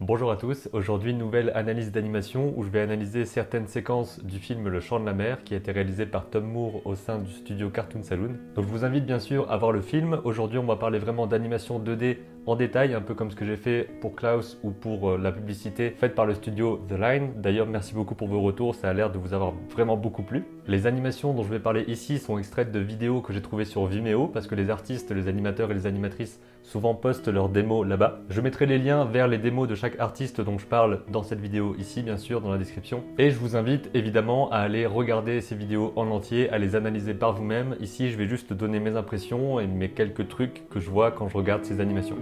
Bonjour à tous, aujourd'hui nouvelle analyse d'animation où je vais analyser certaines séquences du film Le Chant de la Mer qui a été réalisé par Tom Moore au sein du studio Cartoon Saloon. Donc je vous invite bien sûr à voir le film. Aujourd'hui on va parler vraiment d'animation 2D en détail, un peu comme ce que j'ai fait pour Klaus ou pour la publicité faite par le studio The Line. D'ailleurs merci beaucoup pour vos retours, ça a l'air de vous avoir vraiment beaucoup plu. Les animations dont je vais parler ici sont extraites de vidéos que j'ai trouvées sur Vimeo parce que les artistes, les animateurs et les animatrices souvent postent leurs démos là-bas. Je mettrai les liens vers les démos de chaque artiste dont je parle dans cette vidéo ici, bien sûr, dans la description. Et je vous invite évidemment à aller regarder ces vidéos en entier, à les analyser par vous-même. Ici, je vais juste donner mes impressions et mes quelques trucs que je vois quand je regarde ces animations.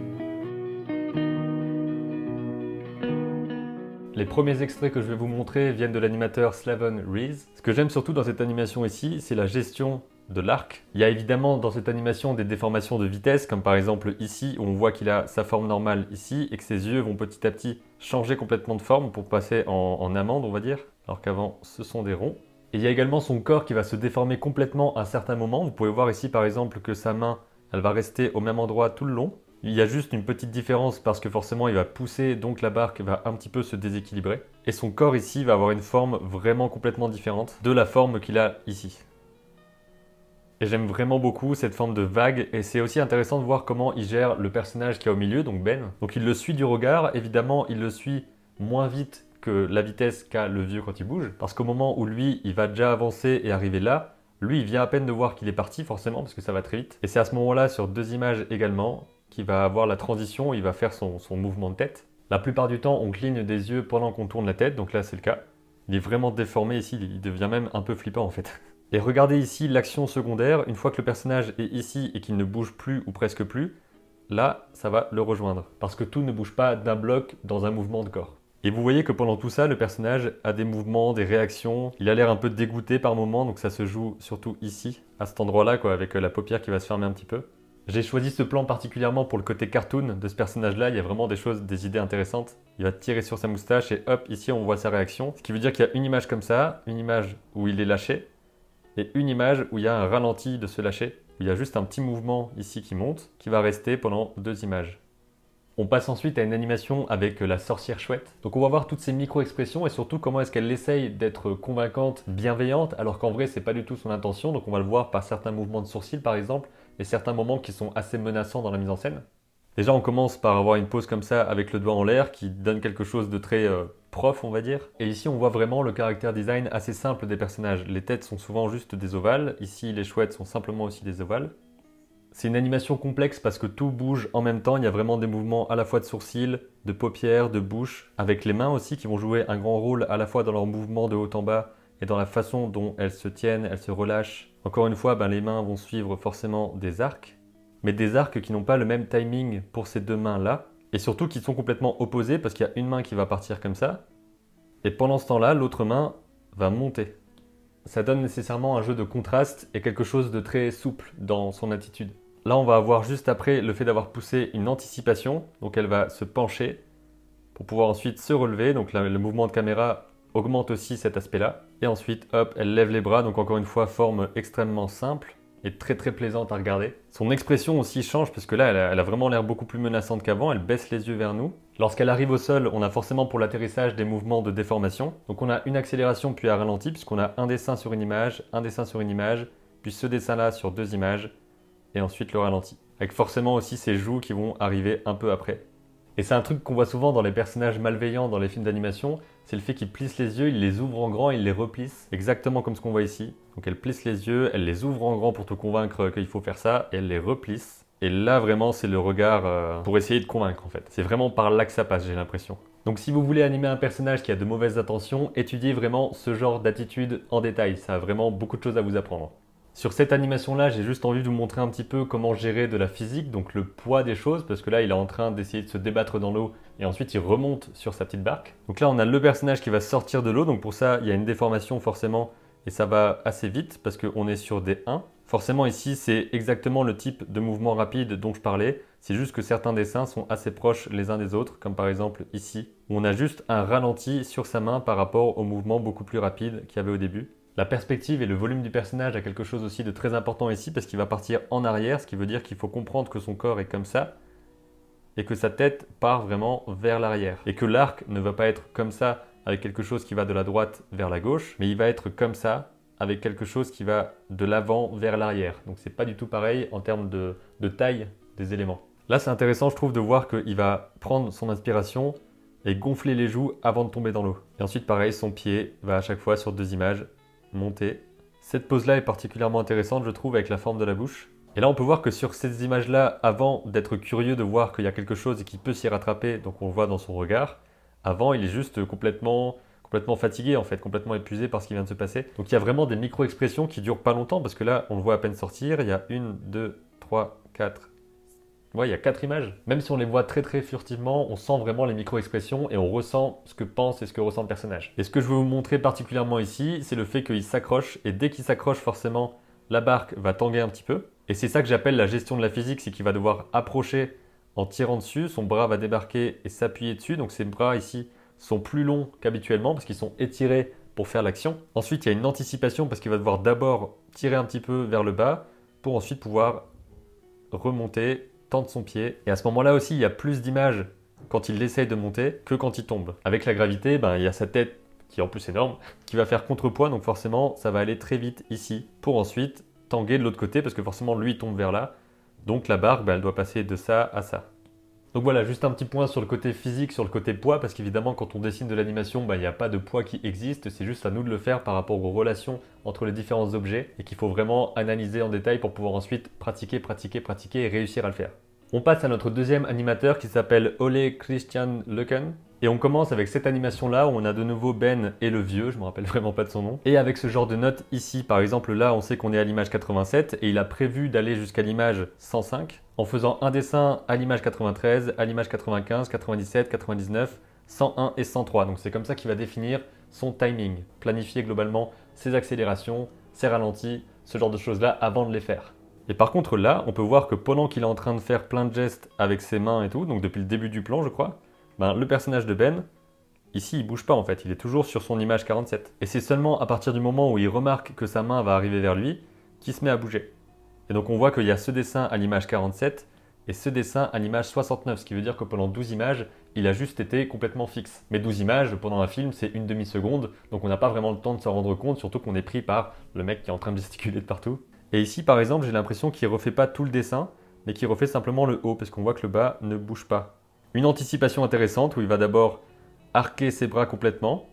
Les premiers extraits que je vais vous montrer viennent de l'animateur Slavon Rees. Ce que j'aime surtout dans cette animation ici, c'est la gestion de l'arc. Il y a évidemment dans cette animation des déformations de vitesse, comme par exemple ici où on voit qu'il a sa forme normale ici et que ses yeux vont petit à petit changer complètement de forme pour passer en amande, on va dire, alors qu'avant ce sont des ronds. Et il y a également son corps qui va se déformer complètement à un certain moment. Vous pouvez voir ici par exemple que sa main, elle va rester au même endroit tout le long. Il y a juste une petite différence parce que forcément il va pousser, donc la barque va un petit peu se déséquilibrer. Et son corps ici va avoir une forme vraiment complètement différente de la forme qu'il a ici. Et j'aime vraiment beaucoup cette forme de vague et c'est aussi intéressant de voir comment il gère le personnage qui est au milieu, donc Ben. Donc il le suit du regard, évidemment il le suit moins vite que la vitesse qu'a le vieux quand il bouge, parce qu'au moment où lui il va déjà avancer et arriver là, lui il vient à peine de voir qu'il est parti forcément parce que ça va très vite. Et c'est à ce moment-là sur deux images également qu'il va avoir la transition, il va faire son mouvement de tête. La plupart du temps on cligne des yeux pendant qu'on tourne la tête, donc là c'est le cas. Il est vraiment déformé ici, il devient même un peu flippant en fait. Et regardez ici l'action secondaire, une fois que le personnage est ici et qu'il ne bouge plus ou presque plus, là, ça va le rejoindre. Parce que tout ne bouge pas d'un bloc dans un mouvement de corps. Et vous voyez que pendant tout ça, le personnage a des mouvements, des réactions, il a l'air un peu dégoûté par moments, donc ça se joue surtout ici, à cet endroit-là, quoi, avec la paupière qui va se fermer un petit peu. J'ai choisi ce plan particulièrement pour le côté cartoon de ce personnage-là, il y a vraiment des choses, des idées intéressantes. Il va tirer sur sa moustache et hop, ici on voit sa réaction. Ce qui veut dire qu'il y a une image comme ça, une image où il est lâché, et une image où il y a un ralenti de se lâcher, où il y a juste un petit mouvement ici qui monte, qui va rester pendant deux images. On passe ensuite à une animation avec la sorcière chouette. Donc on va voir toutes ces micro-expressions et surtout comment est-ce qu'elle essaye d'être convaincante, bienveillante, alors qu'en vrai c'est pas du tout son intention. Donc on va le voir par certains mouvements de sourcils par exemple, et certains moments qui sont assez menaçants dans la mise en scène. Déjà on commence par avoir une pose comme ça avec le doigt en l'air qui donne quelque chose de très prof on va dire. Et ici on voit vraiment le caractère design assez simple des personnages. Les têtes sont souvent juste des ovales, ici les chouettes sont simplement aussi des ovales. C'est une animation complexe parce que tout bouge en même temps, il y a vraiment des mouvements à la fois de sourcils, de paupières, de bouche, avec les mains aussi qui vont jouer un grand rôle à la fois dans leur mouvement de haut en bas et dans la façon dont elles se tiennent, elles se relâchent. Encore une fois, les mains vont suivre forcément des arcs, mais des arcs qui n'ont pas le même timing pour ces deux mains-là, et surtout qui sont complètement opposés parce qu'il y a une main qui va partir comme ça, et pendant ce temps-là, l'autre main va monter. Ça donne nécessairement un jeu de contraste et quelque chose de très souple dans son attitude. Là, on va avoir juste après le fait d'avoir poussé une anticipation, donc elle va se pencher pour pouvoir ensuite se relever, donc là, le mouvement de caméra augmente aussi cet aspect-là. Et ensuite, hop, elle lève les bras, donc encore une fois, forme extrêmement simple et très très plaisante à regarder. Son expression aussi change parce que là, elle a vraiment l'air beaucoup plus menaçante qu'avant, elle baisse les yeux vers nous. Lorsqu'elle arrive au sol, on a forcément pour l'atterrissage des mouvements de déformation. Donc on a une accélération puis un ralenti puisqu'on a un dessin sur une image, un dessin sur une image, puis ce dessin-là sur deux images, et ensuite le ralenti. Avec forcément aussi ces joues qui vont arriver un peu après. Et c'est un truc qu'on voit souvent dans les personnages malveillants dans les films d'animation, c'est le fait qu'ils plissent les yeux, ils les ouvrent en grand, ils les replissent, exactement comme ce qu'on voit ici. Donc elle plisse les yeux, elle les ouvre en grand pour te convaincre qu'il faut faire ça, et elle les replisse. Et là vraiment c'est le regard pour essayer de convaincre en fait. C'est vraiment par là que ça passe, j'ai l'impression. Donc si vous voulez animer un personnage qui a de mauvaises intentions, étudiez vraiment ce genre d'attitude en détail, ça a vraiment beaucoup de choses à vous apprendre. Sur cette animation-là, j'ai juste envie de vous montrer un petit peu comment gérer de la physique, donc le poids des choses, parce que là, il est en train d'essayer de se débattre dans l'eau, et ensuite il remonte sur sa petite barque. Donc là, on a le personnage qui va sortir de l'eau, donc pour ça, il y a une déformation forcément, et ça va assez vite, parce qu'on est sur des 1. Forcément, ici, c'est exactement le type de mouvement rapide dont je parlais, c'est juste que certains dessins sont assez proches les uns des autres, comme par exemple ici, où on a juste un ralenti sur sa main par rapport au mouvement beaucoup plus rapide qu'il y avait au début. La perspective et le volume du personnage a quelque chose aussi de très important ici parce qu'il va partir en arrière, ce qui veut dire qu'il faut comprendre que son corps est comme ça. et que sa tête part vraiment vers l'arrière. Et que l'arc ne va pas être comme ça avec quelque chose qui va de la droite vers la gauche, mais il va être comme ça avec quelque chose qui va de l'avant vers l'arrière. Donc c'est pas du tout pareil en termes de taille des éléments. Là c'est intéressant je trouve de voir qu'il va prendre son inspiration et gonfler les joues avant de tomber dans l'eau. Et ensuite pareil, son pied va à chaque fois sur 2 images monter. Cette pose-là est particulièrement intéressante je trouve avec la forme de la bouche. Et là on peut voir que sur ces images-là, avant d'être curieux de voir qu'il y a quelque chose et qu'il peut s'y rattraper, donc on le voit dans son regard, avant il est juste complètement fatigué en fait, complètement épuisé par ce qui vient de se passer. Donc il y a vraiment des micro-expressions qui durent pas longtemps parce que là on le voit à peine sortir, il y a 1, 2, 3, 4... Ouais, il y a 4 images. Même si on les voit très furtivement, on sent vraiment les micro-expressions et on ressent ce que pense et ce que ressent le personnage. Et ce que je veux vous montrer particulièrement ici, c'est le fait qu'il s'accroche et dès qu'il s'accroche forcément, la barque va tanguer un petit peu. Et c'est ça que j'appelle la gestion de la physique, c'est qu'il va devoir approcher en tirant dessus, son bras va débarquer et s'appuyer dessus. Donc ses bras ici sont plus longs qu'habituellement parce qu'ils sont étirés pour faire l'action. Ensuite, il y a une anticipation parce qu'il va devoir d'abord tirer un petit peu vers le bas pour ensuite pouvoir remonter, tendre son pied. Et à ce moment-là aussi, il y a plus d'images quand il essaye de monter que quand il tombe. Avec la gravité, il y a sa tête qui est en plus énorme, qui va faire contrepoids, donc forcément, ça va aller très vite ici pour ensuite tanguer de l'autre côté parce que forcément, lui, il tombe vers là. Donc la barque, elle doit passer de ça à ça. Donc voilà, juste un petit point sur le côté physique, sur le côté poids, parce qu'évidemment, quand on dessine de l'animation, il n'y a pas de poids qui existe, c'est juste à nous de le faire par rapport aux relations entre les différents objets et qu'il faut vraiment analyser en détail pour pouvoir ensuite pratiquer et réussir à le faire. On passe à notre deuxième animateur qui s'appelle Ole Christian Leuken. Et on commence avec cette animation-là où on a de nouveau Ben et le vieux, je me rappelle vraiment pas de son nom. Et avec ce genre de notes ici, par exemple là on sait qu'on est à l'image 87 et il a prévu d'aller jusqu'à l'image 105 en faisant un dessin à l'image 93, à l'image 95, 97, 99, 101 et 103. Donc c'est comme ça qu'il va définir son timing, planifier globalement ses accélérations, ses ralentis, ce genre de choses-là avant de les faire. Et par contre là, on peut voir que pendant qu'il est en train de faire plein de gestes avec ses mains et tout, donc depuis le début du plan je crois, le personnage de Ben, ici il bouge pas en fait, il est toujours sur son image 47. Et c'est seulement à partir du moment où il remarque que sa main va arriver vers lui qu'il se met à bouger. Et donc on voit qu'il y a ce dessin à l'image 47 et ce dessin à l'image 69, ce qui veut dire que pendant 12 images, il a juste été complètement fixe. Mais 12 images pendant un film, c'est une demi-seconde, donc on n'a pas vraiment le temps de s'en rendre compte, surtout qu'on est pris par le mec qui est en train de gesticuler de partout. Et ici par exemple, j'ai l'impression qu'il refait pas tout le dessin, mais qu'il refait simplement le haut, parce qu'on voit que le bas ne bouge pas. Une anticipation intéressante où il va d'abord arquer ses bras complètement.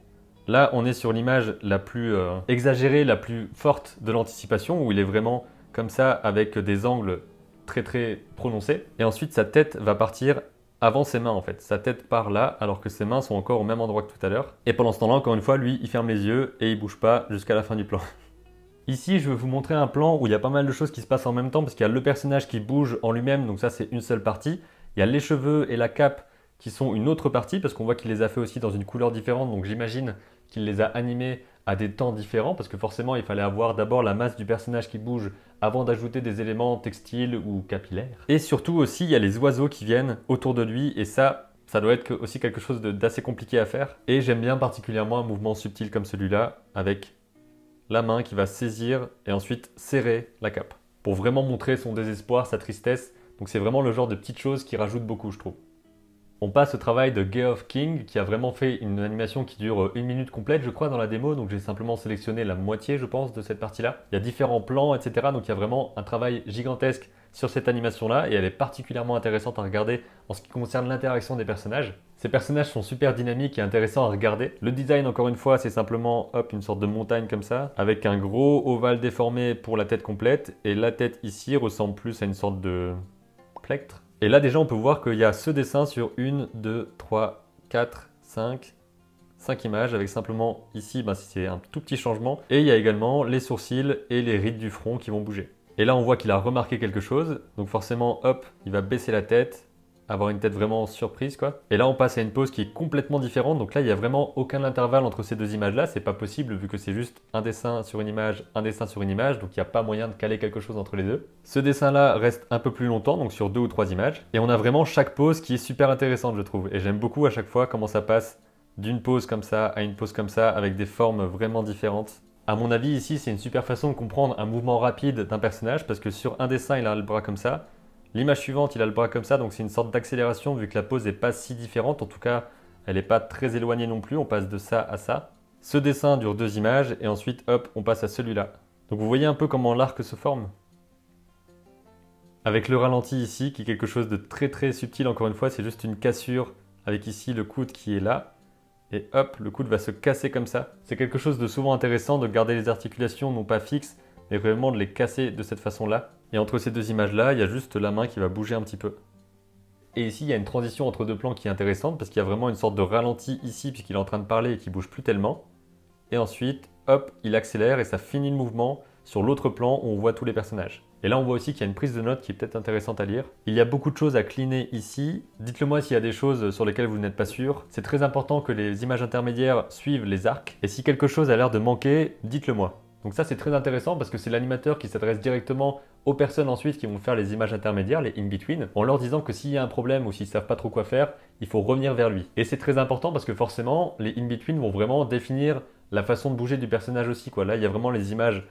Là, on est sur l'image la plus exagérée, la plus forte de l'anticipation, où il est vraiment comme ça avec des angles très prononcés. Et ensuite, sa tête va partir avant ses mains en fait. Sa tête part là, alors que ses mains sont encore au même endroit que tout à l'heure. Et pendant ce temps-là, encore une fois, lui, il ferme les yeux et il bouge pas jusqu'à la fin du plan. Ici, je veux vous montrer un plan où il y a pas mal de choses qui se passent en même temps, parce qu'il y a le personnage qui bouge en lui-même, donc ça c'est une seule partie. Il y a les cheveux et la cape qui sont une autre partie, parce qu'on voit qu'il les a fait aussi dans une couleur différente, donc j'imagine qu'il les a animés à des temps différents, parce que forcément il fallait avoir d'abord la masse du personnage qui bouge avant d'ajouter des éléments textiles ou capillaires. Et surtout aussi, il y a les oiseaux qui viennent autour de lui, et ça doit être aussi quelque chose d'assez compliqué à faire. Et j'aime bien particulièrement un mouvement subtil comme celui-là, avec la main qui va saisir et ensuite serrer la cape, pour vraiment montrer son désespoir, sa tristesse. Donc c'est vraiment le genre de petites choses qui rajoutent beaucoup, je trouve. On passe au travail de Geoff King qui a vraiment fait une animation qui dure 1 minute complète, je crois, dans la démo. Donc j'ai simplement sélectionné la moitié, je pense, de cette partie-là. Il y a différents plans, etc. Donc il y a vraiment un travail gigantesque sur cette animation-là et elle est particulièrement intéressante à regarder en ce qui concerne l'interaction des personnages. Ces personnages sont super dynamiques et intéressants à regarder. Le design, encore une fois, c'est simplement une sorte de montagne comme ça, avec un gros ovale déformé pour la tête complète. Et la tête ici ressemble plus à une sorte de plectre. Et là déjà on peut voir qu'il y a ce dessin sur 1, 2, 3, 4, 5 images avec simplement ici, c'est un tout petit changement. Et il y a également les sourcils et les rides du front qui vont bouger. Et là on voit qu'il a remarqué quelque chose, donc forcément hop, il va baisser la tête, avoir une tête vraiment surprise quoi. Et là on passe à une pose qui est complètement différente, donc là il n'y a vraiment aucun intervalle entre ces deux images là, c'est pas possible vu que c'est juste un dessin sur une image, un dessin sur une image, donc il n'y a pas moyen de caler quelque chose entre les deux. Ce dessin là reste un peu plus longtemps, donc sur 2 ou 3 images, et on a vraiment chaque pose qui est super intéressante je trouve, et j'aime beaucoup à chaque fois comment ça passe d'une pose comme ça à une pose comme ça, avec des formes vraiment différentes. À mon avis ici c'est une super façon de comprendre un mouvement rapide d'un personnage, parce que sur un dessin il a le bras comme ça, L'image suivante, il a le bras comme ça, donc c'est une sorte d'accélération vu que la pose n'est pas si différente. En tout cas, elle n'est pas très éloignée non plus. On passe de ça à ça. Ce dessin dure 2 images et ensuite, hop, on passe à celui-là. Donc vous voyez un peu comment l'arc se forme. Avec le ralenti ici, qui est quelque chose de très très subtil, encore une fois, c'est juste une cassure avec ici le coude qui est là. Et hop, le coude va se casser comme ça. C'est quelque chose de souvent intéressant de garder les articulations non pas fixes, mais vraiment de les casser de cette façon-là. Et entre ces deux images-là, il y a juste la main qui va bouger un petit peu. Et ici, il y a une transition entre deux plans qui est intéressante parce qu'il y a vraiment une sorte de ralenti ici puisqu'il est en train de parler et qu'il bouge plus tellement. Et ensuite, hop, il accélère et ça finit le mouvement sur l'autre plan où on voit tous les personnages. Et là, on voit aussi qu'il y a une prise de notes qui est peut-être intéressante à lire. Il y a beaucoup de choses à cleaner ici. Dites-le moi s'il y a des choses sur lesquelles vous n'êtes pas sûr. C'est très important que les images intermédiaires suivent les arcs. Et si quelque chose a l'air de manquer, dites-le moi. Donc ça, c'est très intéressant parce que c'est l'animateur qui s'adresse directement aux personnes ensuite qui vont faire les images intermédiaires, les in-between, en leur disant que s'il y a un problème ou s'ils ne savent pas trop quoi faire, il faut revenir vers lui. Et c'est très important parce que forcément, les in-between vont vraiment définir la façon de bouger du personnage aussi, quoi. Là, il y a vraiment les images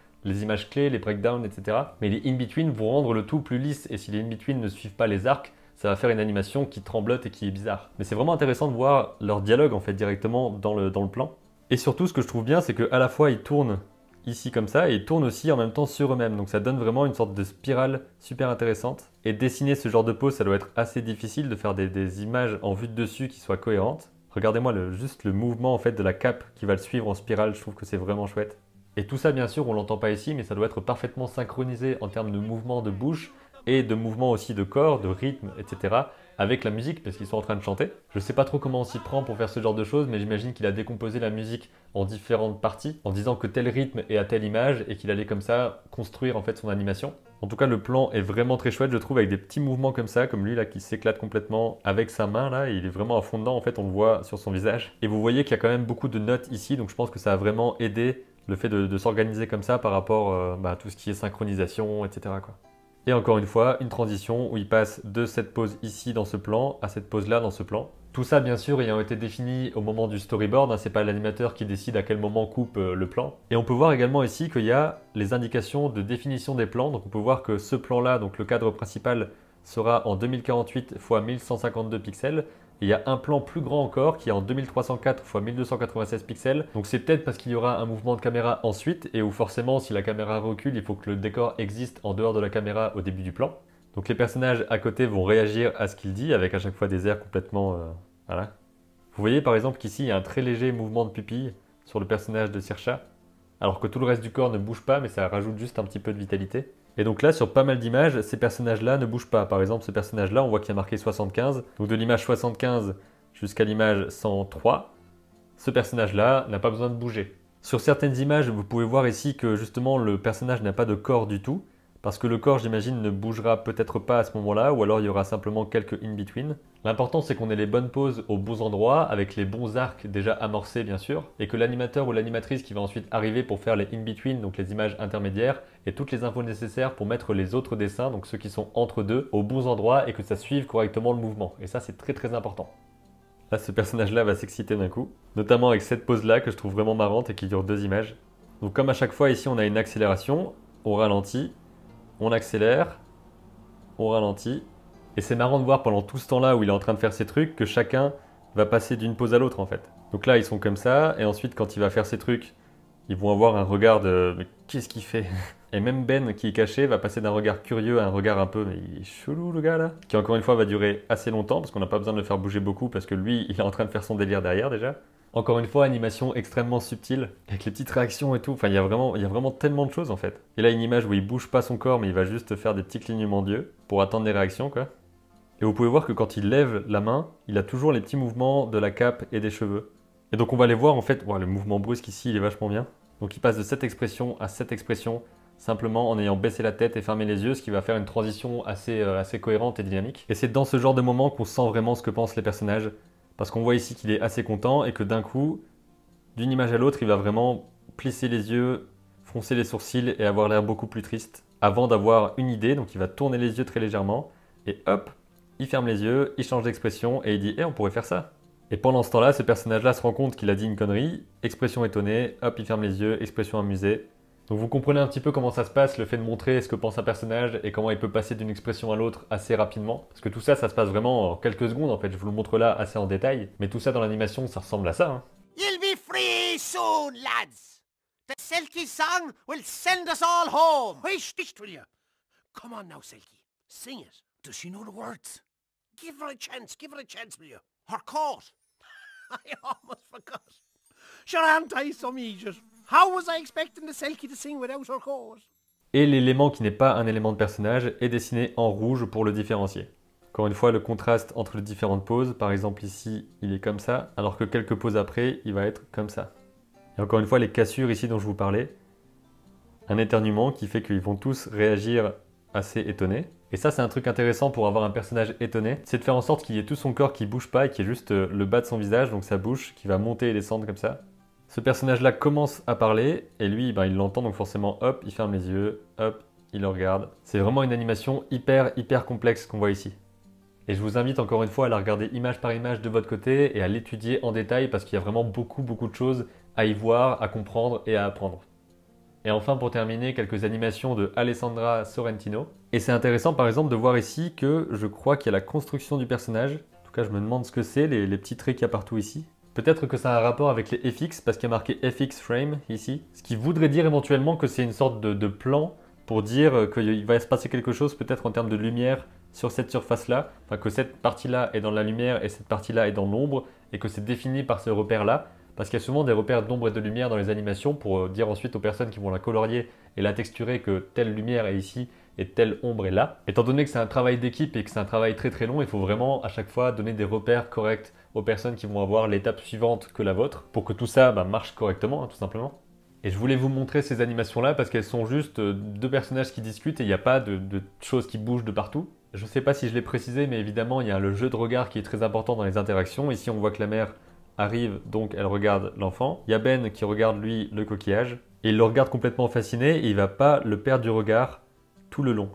clés, les breakdowns, etc. Mais les in-between vont rendre le tout plus lisse. Et si les in-between ne suivent pas les arcs, ça va faire une animation qui tremblote et qui est bizarre. Mais c'est vraiment intéressant de voir leur dialogue en fait directement dans le plan. Et surtout, ce que je trouve bien, c'est qu'à la fois, ils tournent ici comme ça et ils tournent aussi en même temps sur eux-mêmes. Donc ça donne vraiment une sorte de spirale super intéressante. Et dessiner ce genre de pose, ça doit être assez difficile de faire des images en vue de dessus qui soient cohérentes. Regardez-moi juste le mouvement en fait de la cape qui va le suivre en spirale, je trouve que c'est vraiment chouette. Et tout ça, bien sûr, on l'entend pas ici, mais ça doit être parfaitement synchronisé en termes de mouvement de bouche et de mouvement aussi de corps, de rythme, etc. avec la musique, parce qu'ils sont en train de chanter. Je sais pas trop comment on s'y prend pour faire ce genre de choses, mais j'imagine qu'il a décomposé la musique en différentes parties, en disant que tel rythme est à telle image, et qu'il allait comme ça construire en fait son animation. En tout cas, le plan est vraiment très chouette, je trouve, avec des petits mouvements comme ça, comme lui là qui s'éclate complètement avec sa main là, et il est vraiment à fond dedans, en fait, on le voit sur son visage. Et vous voyez qu'il y a quand même beaucoup de notes ici, donc je pense que ça a vraiment aidé le fait de s'organiser comme ça par rapport à tout ce qui est synchronisation, etc. quoi. Et encore une fois, une transition où il passe de cette pose ici dans ce plan à cette pose là dans ce plan. Tout ça, bien sûr, ayant été défini au moment du storyboard, hein, c'est pas l'animateur qui décide à quel moment coupe le plan. Et on peut voir également ici qu'il y a les indications de définition des plans. Donc on peut voir que ce plan-là, donc le cadre principal, sera en 2048 x 1152 pixels. Et il y a un plan plus grand encore qui est en 2304 x 1296 pixels. Donc c'est peut-être parce qu'il y aura un mouvement de caméra ensuite et où forcément si la caméra recule, il faut que le décor existe en dehors de la caméra au début du plan. Donc les personnages à côté vont réagir à ce qu'il dit avec à chaque fois des airs complètement... voilà. Vous voyez par exemple qu'ici il y a un très léger mouvement de pupille sur le personnage de Saoirse, alors que tout le reste du corps ne bouge pas mais ça rajoute juste un petit peu de vitalité. Et donc là, sur pas mal d'images, ces personnages-là ne bougent pas. Par exemple, ce personnage-là, on voit qu'il y a marqué 75. Donc de l'image 75 jusqu'à l'image 103, ce personnage-là n'a pas besoin de bouger. Sur certaines images, vous pouvez voir ici que justement le personnage n'a pas de corps du tout, parce que le corps, j'imagine, ne bougera peut-être pas à ce moment-là, ou alors il y aura simplement quelques in-between. L'important, c'est qu'on ait les bonnes poses aux bons endroits, avec les bons arcs déjà amorcés, bien sûr, et que l'animateur ou l'animatrice qui va ensuite arriver pour faire les in-between, donc les images intermédiaires, ait toutes les infos nécessaires pour mettre les autres dessins, donc ceux qui sont entre deux, aux bons endroits, et que ça suive correctement le mouvement. Et ça, c'est très très important. Là, ce personnage-là va s'exciter d'un coup, notamment avec cette pose-là que je trouve vraiment marrante et qui dure 2 images. Donc comme à chaque fois, ici, on a une accélération, on ralentit, on accélère, on ralentit. Et c'est marrant de voir pendant tout ce temps-là où il est en train de faire ses trucs que chacun va passer d'une pose à l'autre en fait. Donc là ils sont comme ça et ensuite quand il va faire ses trucs, ils vont avoir un regard de mais qu'est-ce qu'il fait? Et même Ben qui est caché va passer d'un regard curieux à un regard un peu mais il est chelou le gars là. Qui encore une fois va durer assez longtemps parce qu'on n'a pas besoin de le faire bouger beaucoup parce que lui il est en train de faire son délire derrière déjà. Encore une fois, animation extrêmement subtile, avec les petites réactions et tout. Enfin, il y a vraiment tellement de choses en fait. Et là, une image où il bouge pas son corps, mais il va juste faire des petits clignements d'yeux pour attendre des réactions, quoi. Et vous pouvez voir que quand il lève la main, il a toujours les petits mouvements de la cape et des cheveux. Et donc on va les voir en fait. Wow, le mouvement brusque ici, il est vachement bien. Donc il passe de cette expression à cette expression, simplement en ayant baissé la tête et fermé les yeux, ce qui va faire une transition assez cohérente et dynamique. Et c'est dans ce genre de moment qu'on sent vraiment ce que pensent les personnages. Parce qu'on voit ici qu'il est assez content et que d'un coup, d'une image à l'autre, il va vraiment plisser les yeux, froncer les sourcils et avoir l'air beaucoup plus triste avant d'avoir une idée. Donc il va tourner les yeux très légèrement et hop, il ferme les yeux, il change d'expression et il dit « Eh, on pourrait faire ça !» Et pendant ce temps-là, ce personnage-là se rend compte qu'il a dit une connerie, expression étonnée, hop, il ferme les yeux, expression amusée. Donc vous comprenez un petit peu comment ça se passe, le fait de montrer ce que pense un personnage et comment il peut passer d'une expression à l'autre assez rapidement. Parce que tout ça, ça se passe vraiment en quelques secondes en fait, je vous le montre là assez en détail. Mais tout ça dans l'animation, ça ressemble à ça. Hein. You'll be free soon, lads. The Selkie song will send us all home. Wait, will you? Come on now, Selkie. Sing it. Does she know the words? Give her a chance, will you? Her coat. I almost forgot. Sure, aren't I some idiot? How was I expecting the Selkie to sing without her coat? Et l'élément qui n'est pas un élément de personnage est dessiné en rouge pour le différencier. Encore une fois, le contraste entre les différentes poses, par exemple ici, il est comme ça, alors que quelques poses après, il va être comme ça. Et encore une fois, les cassures ici dont je vous parlais, un éternuement qui fait qu'ils vont tous réagir assez étonnés. Et ça, c'est un truc intéressant pour avoir un personnage étonné, c'est de faire en sorte qu'il y ait tout son corps qui bouge pas et qu'il y ait juste le bas de son visage, donc sa bouche qui va monter et descendre comme ça. Ce personnage-là commence à parler, et lui, ben, il l'entend, donc forcément, hop, il ferme les yeux, hop, il le regarde. C'est vraiment une animation hyper complexe qu'on voit ici. Et je vous invite encore une fois à la regarder image par image de votre côté et à l'étudier en détail parce qu'il y a vraiment beaucoup de choses à y voir, à comprendre et à apprendre. Et enfin, pour terminer, quelques animations de Alessandra Sorrentino. Et c'est intéressant par exemple de voir ici que je crois qu'il y a la construction du personnage. En tout cas, je me demande ce que c'est, les petits traits qu'il y a partout ici. Peut-être que ça a un rapport avec les FX, parce qu'il y a marqué FX Frame ici. Ce qui voudrait dire éventuellement que c'est une sorte de plan pour dire qu'il va se passer quelque chose peut-être en termes de lumière sur cette surface-là. Enfin, que cette partie-là est dans la lumière et cette partie-là est dans l'ombre, et que c'est défini par ce repère-là. Parce qu'il y a souvent des repères d'ombre et de lumière dans les animations pour dire ensuite aux personnes qui vont la colorier et la texturer que telle lumière est ici et telle ombre est là. Étant donné que c'est un travail d'équipe et que c'est un travail très long, il faut vraiment à chaque fois donner des repères corrects aux personnes qui vont avoir l'étape suivante que la vôtre pour que tout ça marche correctement, hein, tout simplement. Et je voulais vous montrer ces animations-là parce qu'elles sont juste deux personnages qui discutent et il n'y a pas de choses qui bougent de partout. Je ne sais pas si je l'ai précisé, mais évidemment, il y a le jeu de regard qui est très important dans les interactions. Ici, on voit que la mère arrive, donc elle regarde l'enfant. Il y a Ben qui regarde, lui, le coquillage. Et il le regarde complètement fasciné et il ne va pas le perdre du regard tout le long.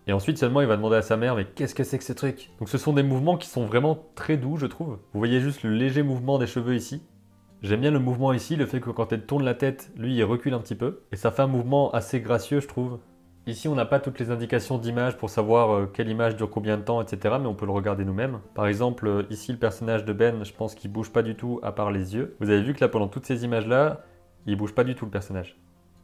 Et ensuite seulement, il va demander à sa mère, mais qu'est-ce que c'est que ce truc? Donc ce sont des mouvements qui sont vraiment très doux, je trouve. Vous voyez juste le léger mouvement des cheveux ici. J'aime bien le mouvement ici, le fait que quand elle tourne la tête, lui, il recule un petit peu. Et ça fait un mouvement assez gracieux, je trouve. Ici, on n'a pas toutes les indications d'image pour savoir quelle image dure combien de temps, etc. Mais on peut le regarder nous-mêmes. Par exemple, ici, le personnage de Ben, je pense qu'il bouge pas du tout à part les yeux. Vous avez vu que là, pendant toutes ces images-là, il bouge pas du tout le personnage.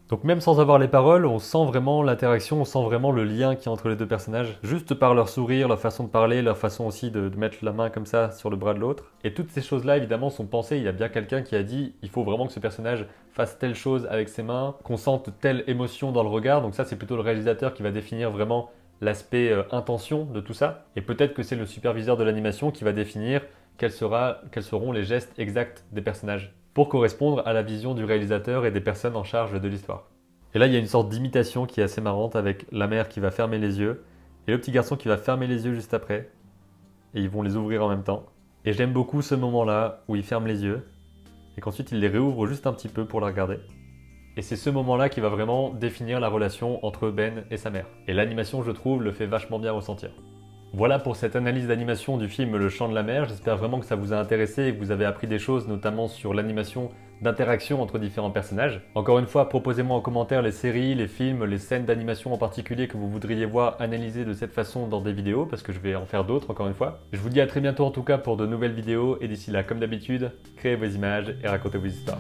Donc même sans avoir les paroles, on sent vraiment l'interaction, on sent vraiment le lien qu'il y a entre les deux personnages, juste par leur sourire, leur façon de parler, leur façon aussi de mettre la main comme ça sur le bras de l'autre. Et toutes ces choses-là, évidemment, sont pensées. Il y a bien quelqu'un qui a dit il faut vraiment que ce personnage fasse telle chose avec ses mains, qu'on sente telle émotion dans le regard. Donc ça, c'est plutôt le réalisateur qui va définir vraiment l'aspect intention de tout ça. Et peut-être que c'est le superviseur de l'animation qui va définir quels seront les gestes exacts des personnages, pour correspondre à la vision du réalisateur et des personnes en charge de l'histoire. Et là, il y a une sorte d'imitation qui est assez marrante avec la mère qui va fermer les yeux et le petit garçon qui va fermer les yeux juste après. Et ils vont les ouvrir en même temps. Et j'aime beaucoup ce moment-là où il ferme les yeux et qu'ensuite il les réouvre juste un petit peu pour la regarder. Et c'est ce moment-là qui va vraiment définir la relation entre Ben et sa mère. Et l'animation, je trouve, le fait vachement bien ressentir. Voilà pour cette analyse d'animation du film Le Chant de la Mer. J'espère vraiment que ça vous a intéressé et que vous avez appris des choses, notamment sur l'animation d'interaction entre différents personnages. Encore une fois, proposez-moi en commentaire les séries, les films, les scènes d'animation en particulier que vous voudriez voir analysées de cette façon dans des vidéos, parce que je vais en faire d'autres encore une fois. Je vous dis à très bientôt en tout cas pour de nouvelles vidéos, et d'ici là, comme d'habitude, créez vos images et racontez vos histoires.